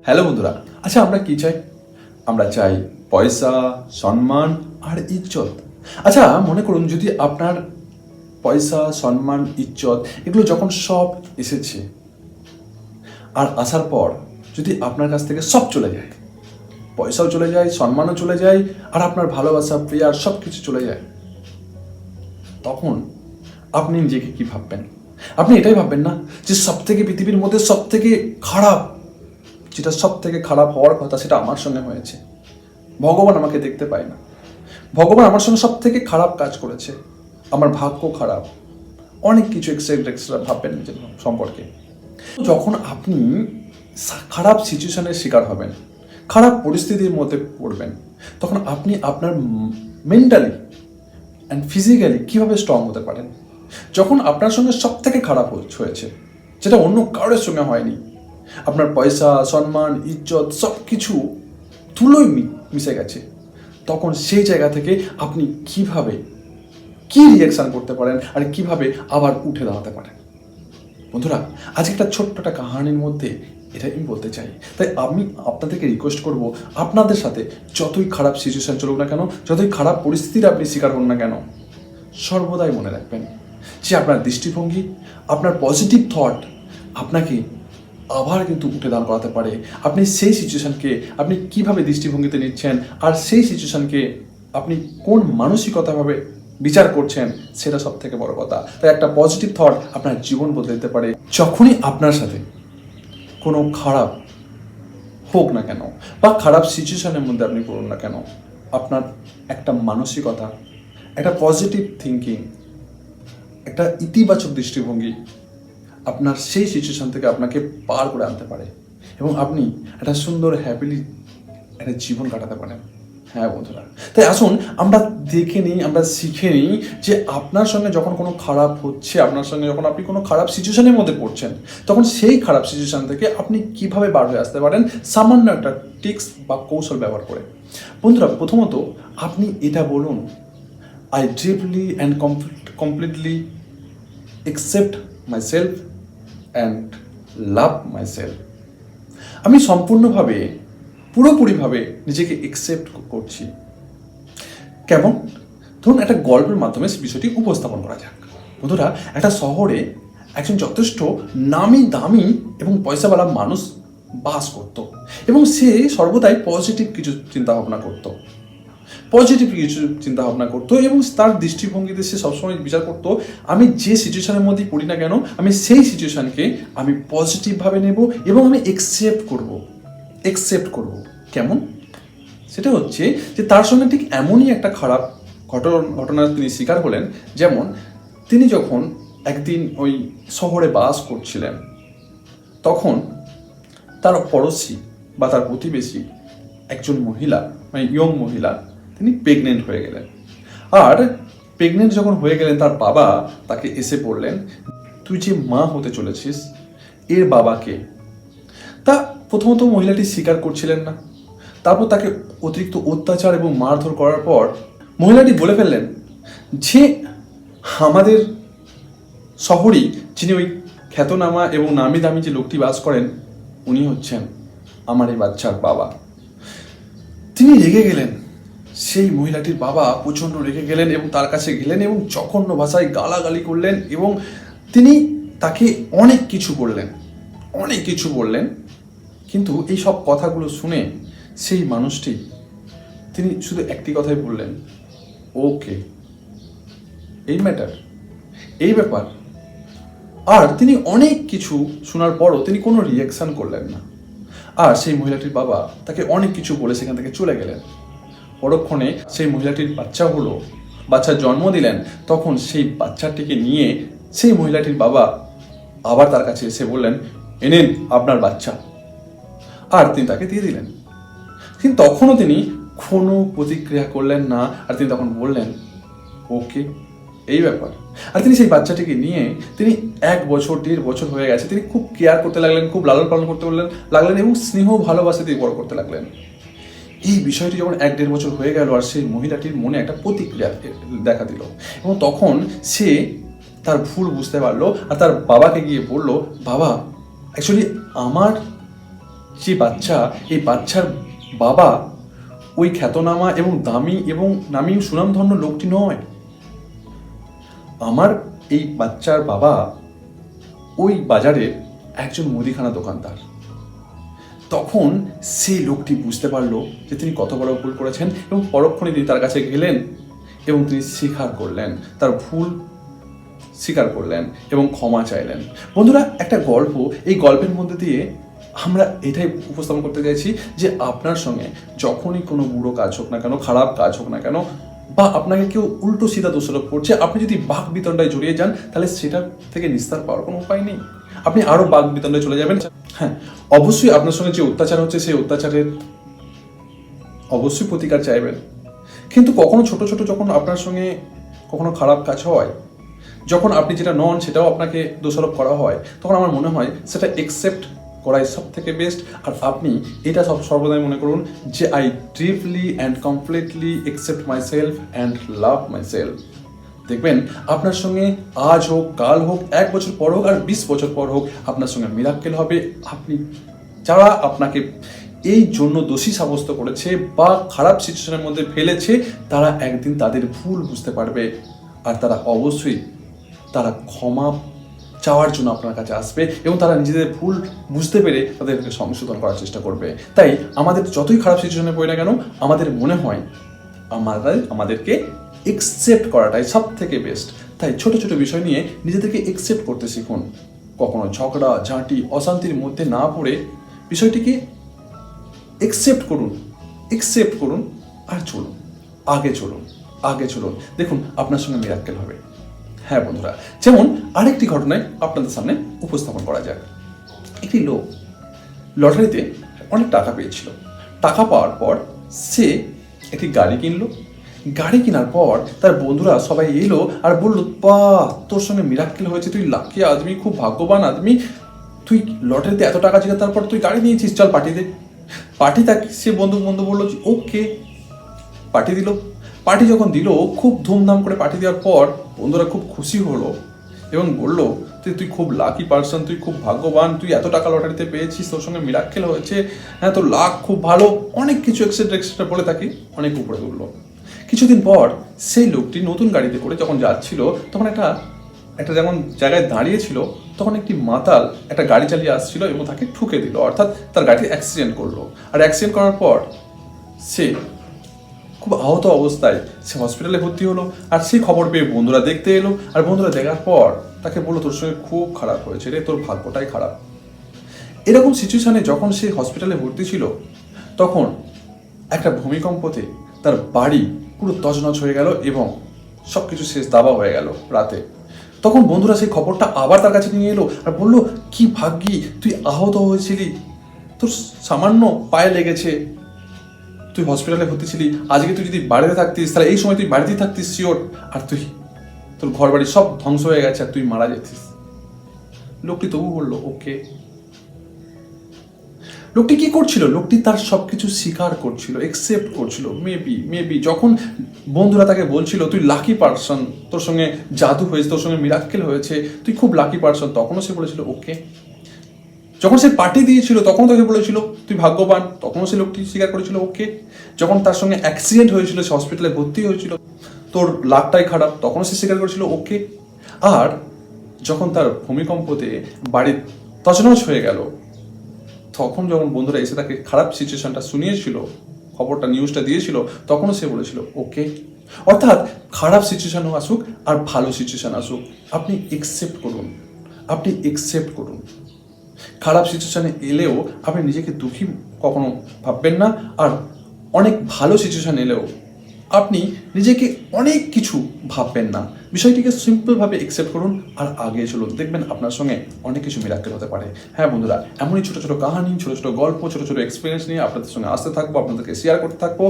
Hello বন্ধুরা, আচ্ছা আমরা কি চাই? আমরা চাই পয়সা, সম্মান আর ইজ্জত। আচ্ছা মনে করুন, যদি আপনার পয়সা, সম্মান, ইজ্জত এগুলো যখন সব এসেছে আর আসার পর যদি আপনার কাছ থেকে সব চলে যায়, পয়সাও চলে যায়, সম্মানও চলে যায়, আর আপনার ভালোবাসা, প্রিয়ার সব কিছু চলে যায়, তখন আপনি নিজেকে কি ভাববেন? আপনি এটাই ভাববেন না যে সব থেকে পৃথিবীর মধ্যে সব থেকে খারাপ, যেটা সব থেকে খারাপ হওয়ার কথা সেটা আমার সঙ্গে হয়েছে, ভগবান আমাকে দেখতে পায় না, ভগবান আমার সঙ্গে সব থেকে খারাপ কাজ করেছে, আমার ভাগ্য খারাপ, অনেক কিছু এক্সট্রা ভাববেন নিজের সম্পর্কে। যখন আপনি খারাপ সিচুয়েশনের শিকার হবেন, খারাপ পরিস্থিতির মধ্যে পড়বেন, তখন আপনি আপনার মেন্টালি অ্যান্ড ফিজিক্যালি কীভাবে স্ট্রং হতে পারেন? যখন আপনার সঙ্গে সব থেকে খারাপ হয়েছে, যেটা অন্য কারোর সঙ্গে হয়নি, আপনার পয়সা, সম্মান, ইজ্জত সব কিছু ধুলোয় মিশে গেছে, তখন সেই জায়গা থেকে আপনি কিভাবে কি রিয়াকশান করতে পারেন আর কিভাবে আবার উঠে দাঁড়াতে পারেন? বন্ধুরা, আজকে একটা ছোট্ট একটা কাহানির মধ্যে এটাই আমি বলতে চাই। তাই আমি আপনাদেরকে রিকোয়েস্ট করব, আপনাদের সাথে যতই খারাপ সিচুয়েশান চলুক না কেন, যতই খারাপ পরিস্থিতির আপনি শিকার হন না কেন, সর্বদাই মনে রাখবেন যে আপনার দৃষ্টিভঙ্গি, আপনার পজিটিভ থট আপনাকে আবার কিন্তু উঠে দাঁড় করাতে পারে। আপনি সেই সিচুয়েশানকে আপনি কীভাবে দৃষ্টিভঙ্গিতে নিচ্ছেন আর সেই সিচুয়েশানকে আপনি কোন মানসিকতাভাবে বিচার করছেন, সেটা সব থেকে বড় কথা। তাই একটা পজিটিভ থট আপনার জীবন বদলে দিতে পারে। যখনই আপনার সাথে কোনো খারাপ হোক না কেন বা খারাপ সিচুয়েশানের মধ্যে আপনি পড়ুন না কেন, আপনার একটা মানসিকতা, একটা পজিটিভ থিঙ্কিং, একটা ইতিবাচক দৃষ্টিভঙ্গি আপনার সেই সিচুয়েশান থেকে আপনাকে পার করে আনতে পারে এবং আপনি একটা সুন্দর হ্যাপিলি একটা জীবন কাটাতে পারেন। হ্যাঁ বন্ধুরা, তাই আসুন আমরা দেখে নিই, আমরা শিখে নিই যে আপনার সঙ্গে যখন কোনো খারাপ হচ্ছে, আপনার সঙ্গে যখন আপনি কোনো খারাপ সিচুয়েশানের মধ্যে পড়ছেন, তখন সেই খারাপ সিচুয়েশান থেকে আপনি কিভাবে বার হয়ে আসতে পারেন সামান্য একটা টিক্স বা কৌশল ব্যবহার করে। বন্ধুরা, প্রথমত আপনি এটা বলুন, I deeply and completely accept myself and love myself. আমি সম্পূর্ণভাবে, পুরোপুরিভাবে নিজেকে একসেপ্ট করছি। কেমন? ধরুন একটা গল্পের মাধ্যমে বিষয়টি উপস্থাপন করা যাক। বন্ধুরা, একটা শহরে একজন যথেষ্ট নামি দামি এবং পয়সাওয়ালা মানুষ বাস করত এবং সে সর্বদাই পজিটিভ কিছু চিন্তাভাবনা করতো, এবং তার দৃষ্টিভঙ্গিতে সে সবসময় বিচার করতো, আমি যে সিচুয়েশনের মধ্যেই পড়ি না কেন, আমি সেই সিচুয়েশনকে আমি পজিটিভভাবে নেব এবং আমি একসেপ্ট করব। কেমন? সেটা হচ্ছে যে তার সঙ্গে ঠিক এমনই একটা খারাপ ঘটনার তিনি শিকার হলেন। যেমন তিনি যখন একদিন ওই শহরে বাস করছিলেন, তখন তার পড়োশি বা তার প্রতিবেশী একজন মহিলা, মানে ইয়ং মহিলা, তিনি প্রেগনেন্ট হয়ে গেলেন। আর প্রেগনেন্ট যখন হয়ে গেলেন, তার বাবা তাকে এসে বললেন, তুই যে মা হতে চলেছিস, এর বাবাকে। তা প্রথমত মহিলাটি স্বীকার করছিলেন না, তারপর তাকে অতিরিক্ত অত্যাচার এবং মারধর করার পর মহিলাটি বলে ফেললেন যে আমাদের শহরেই যিনি ওই খ্যাতনামা এবং নামি দামি যে লোকটি বাস করেন, উনি হচ্ছেন আমার এই বাচ্চার বাবা। তিনি রেগে গেলেন, সেই মহিলাটির বাবা প্রচণ্ড রেগে গেলেন এবং তার কাছে গেলেন এবং জঘন্য ভাষায় গালাগালি করলেন এবং তিনি তাকে অনেক কিছু বললেন। কিন্তু এই সব কথাগুলো শুনে সেই মানুষটি, তিনি শুধু একটি কথাই বললেন, ওকে, এই ব্যাপার। আর তিনি অনেক কিছু শোনার পরও তিনি কোনো রিয়াকশান করলেন না। আর সেই মহিলাটির বাবা তাকে অনেক কিছু বলে সেখান থেকে চলে গেলেন। পরক্ষণে সেই মহিলাটির বাচ্চার জন্ম দিলেন। তখন সেই বাচ্চাটিকে নিয়ে সেই মহিলাটির বাবা আবার তার কাছে এসে বললেন, এনেন আপনার বাচ্চা। আর তিনি তাকে দিয়ে দিলেন। কিন্তু তখনও তিনি কোনো প্রতিক্রিয়া করলেন না। আর তিনি তখন বললেন, ওকে, এই ব্যাপার। আর তিনি সেই বাচ্চাটিকে নিয়ে তিনি 1 বছর 1.5 বছর হয়ে গেছে, তিনি খুব কেয়ার করতে লাগলেন, খুব লালন পালন করতে লাগলেন এবং স্নেহ ভালোবাসা দিয়ে বড় করতে লাগলেন। এই বিষয়টি যখন 1-1.5 বছর হয়ে গেল, আর সেই মহিলাটির মনে একটা প্রতিক্রিয়া দেখা দিল এবং তখন সে তার ভুল বুঝতে পারলো আর তার বাবাকে গিয়ে বলল, বাবা, অ্যাকচুয়ালি আমার যে বাচ্চা, এই বাচ্চার বাবা ওই খ্যাতনামা এবং দামি এবং নামী সুনামধন্য লোকটি নয়। আমার এই বাচ্চার বাবা ওই বাজারের একজন মুদিখানা দোকানদার। তখন সেই লোকটি বুঝতে পারলো যে তিনি কত বড় ভুল করেছেন এবং পরক্ষণে তিনি তার কাছে গেলেন এবং তিনি স্বীকার করলেন, তার ভুল স্বীকার করলেন এবং ক্ষমা চাইলেন। বন্ধুরা, একটা গল্প, এই গল্পের মধ্যে দিয়ে আমরা এটাই উপস্থাপন করতে চাইছি যে আপনার সঙ্গে যখনই কোনো বুড়ো কাজ হোক না কেন, খারাপ কাজ হোক না কেন, বা আপনাকে কেউ উল্টো সিধা দোষারোপ করছে, আপনি যদি বাক বিতণ্ডায় জড়িয়ে যান তাহলে সেটার থেকে নিস্তার পাওয়ার কোনো উপায় নেই। আপনি আরও বাক বিতণ্ডায় চলে যাবেন। হ্যাঁ, অবশ্যই আপনার সঙ্গে যে অত্যাচার হচ্ছে সেই অত্যাচারের অবশ্যই প্রতিকার চাইবেন, কিন্তু কখনো ছোট ছোট যখন আপনার সঙ্গে কখনো খারাপ কাজ হয়, যখন আপনি যেটা নন সেটাও আপনাকে দোষারোপ করা হয়, তখন আমার মনে হয় সেটা একসেপ্ট করাই সব থেকে বেস্ট। আর আপনি এটা সর্বদাই মনে করুন যে I deeply and completely accept my self and love my self. দেখবেন আপনার সঙ্গে আজ হোক, কাল হোক, 1 বছর পর হোক আর 20 বছর পর হোক, আপনার সঙ্গে মিরাক্কেল হবে। আপনি যারা আপনাকে এই জন্য দোষী সাব্যস্ত করেছে বা খারাপ সিচুয়েশনের মধ্যে ফেলেছে, তারা একদিন তাদের ভুল বুঝতে পারবে আর তারা অবশ্যই তারা ক্ষমা চাওয়ার জন্য আপনার কাছে আসবে এবং তারা নিজেদের ভুল বুঝতে পেরে তাদেরকে সংশোধন করার চেষ্টা করবে। তাই আমাদের যতই খারাপ সিচুয়েশনে পড়ি না কেন, আমাদের মনে হয় আমাদেরকে একসেপ্ট করাটাই সব থেকে বেস্ট। তাই ছোট ছোট বিষয় নিয়ে নিজেদেরকে একসেপ্ট করতে শিখুন। কখনো ঝগড়া ঝাঁটি অশান্তির মধ্যে না পড়ে বিষয়টিকে একসেপ্ট করুন আর চলুন, আগে চলুন। দেখুন আপনার সঙ্গে মিরাক্কেল হবে। হ্যাঁ বন্ধুরা, যেমন আরেকটি ঘটনায় আপনাদের সামনে উপস্থাপন করা যাক। একটি লোক লটারিতে অনেক টাকা পেয়েছিল। টাকা পাওয়ার পর সে একটি গাড়ি কিনলো। গাড়ি কেনার পর তার বন্ধুরা সবাই এলো আর বললো, বাহ, তোর সঙ্গে মিরাক্কেল হয়েছে, তুই লাকি আদমি, খুব ভাগ্যবান আদমি, তুই লটারিতে এত টাকা ছিল, তারপর তুই গাড়ি নিয়েছিস, চল পার্টি দে। পার্টি তাকে সে বন্ধু বললো যে ওকে, পার্টি দিল। পার্টি যখন দিল, খুব ধুমধাম করে পার্টি দেওয়ার পর বন্ধুরা খুব খুশি হলো এবং বললো তুই খুব লাকি পার্সন, তুই খুব ভাগ্যবান, তুই এত টাকা লটারিতে পেয়েছিস, তোর সঙ্গে মিরাক্কেল হয়েছে, হ্যাঁ তোর লাক খুব ভালো, অনেক কিছু এক্সেট্রা বলে তাকে অনেক উপরে তুললো। কিছুদিন পর সেই লোকটি নতুন গাড়িতে করে যখন যাচ্ছিল, তখন একটা যেমন জায়গায় দাঁড়িয়েছিল, তখন একটি মাতাল একটা গাড়ি চালিয়ে আসছিল এবং তাকে ঠুকে দিল, অর্থাৎ তার গাড়িতে অ্যাক্সিডেন্ট করলো। আর অ্যাক্সিডেন্ট করার পর সে খুব আহত অবস্থায় সে হসপিটালে ভর্তি হলো। আর সেই খবর পেয়ে বন্ধুরা দেখতে এলো, আর বন্ধুরা দেখার পর তাকে বললো, তোর সঙ্গে খুব খারাপ হয়েছে রে, তোর ভাগ্যটাই খারাপ। এরকম সিচুয়েশনে যখন সে হসপিটালে ভর্তি ছিল, তখন একটা ভূমিকম্পতে তার বাড়ি পুরো তছনছ হয়ে গেল এবং সব কিছু শেষ দাবা হয়ে গেল রাতে। তখন বন্ধুরা সেই খবরটা আবার তার কাছে নিয়ে এলো আর বললো, কি ভাগ্যি, তুই আহত হয়েছিলি, তোর সামান্য পায়ে লেগেছে, তুই হসপিটালে ভর্তি ছিলি, আজকে তুই যদি বাড়িতে থাকতিস তাহলে এই সময় তুই বাড়িতেই থাকতিস শিওর, আর তোর ঘর বাড়ি সব ধ্বংস হয়ে গেছে আর তুই মারা যেতিস। লোকটি তবু বললো ওকে। লোকটি কি করছিল? লোকটি তার সবকিছু স্বীকার করছিল, একসেপ্ট করছিল। মেবি যখন বন্ধুরা তাকে বলছিল তুই লাকি পার্সন, তোর সঙ্গে জাদু হয়েছে, তোর সঙ্গে মিরাক্কেল হয়েছে, তুই খুব লাকি পার্সন, তখনও সে বলেছিল ওকে। যখন সে পার্টি দিয়েছিল তখন তাকে বলেছিল তুই ভাগ্যবান, তখনও সে লোকটি স্বীকার করেছিল ওকে। যখন তার সঙ্গে অ্যাক্সিডেন্ট হয়েছিল, সে হসপিটালে ভর্তি হয়েছিল, তোর লাকটাই খারাপ, তখনও সে স্বীকার করেছিল ওকে। আর যখন তার ভূমিকম্পতে বাড়ি তছনছ হয়ে গেল, তখন যখন বন্ধুরা এসে তাকে খারাপ সিচুয়েশনটা শুনিয়েছিল, খবরটা নিউজটা দিয়েছিল, তখনও সে বলেছিল ওকে। অর্থাৎ খারাপ সিচুয়েশনও আসুক আর ভালো সিচুয়েশন আসুক, আপনি একসেপ্ট করুন। খারাপ সিচুয়েশনে এলেও আপনি নিজেকে দুঃখী কখনো ভাববেন না, আর অনেক ভালো সিচুয়েশন এলেও আপনি নিজেকে অনেক কিছু ভাববেন না। বিষয়টিকে সিম্পলভাবে একসেপ্ট করুন আর আগে চলুন, দেখবেন আপনার সঙ্গে অনেক কিছু মিরাক্কেল হতে পারে। হ্যাঁ বন্ধুরা, এমনই ছোটো ছোটো কাহানি, ছোটো ছোটো গল্প, ছোটো ছোটো এক্সপিরিয়েন্স নিয়ে আপনাদের সঙ্গে আসতে থাকবো, আপনাদেরকে শেয়ার করতে থাকবো।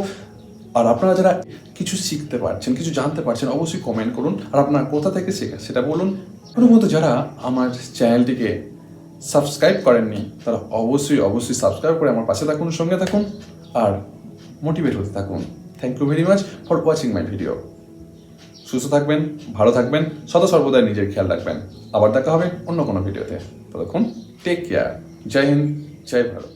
আর আপনারা যারা কিছু শিখতে পারছেন, কিছু জানতে পারছেন, অবশ্যই কমেন্ট করুন আর আপনার কোথা থেকে শেখা সেটা বলুন। প্রথমত যারা আমার চ্যানেলটিকে সাবস্ক্রাইব করেননি তারা অবশ্যই সাবস্ক্রাইব করে আমার পাশে থাকুন, সঙ্গে থাকুন আর মোটিভেট হতে থাকুন। Thank you very much for watching my video. সুস্থ থাকবেন, ভালো থাকবেন, সদা সর্বদাই নিজের খেয়াল রাখবেন। আবার দেখা হবে অন্য কোনো ভিডিওতে। ততক্ষণ টেক কেয়ার। জয় হিন্দ, জয় ভারত।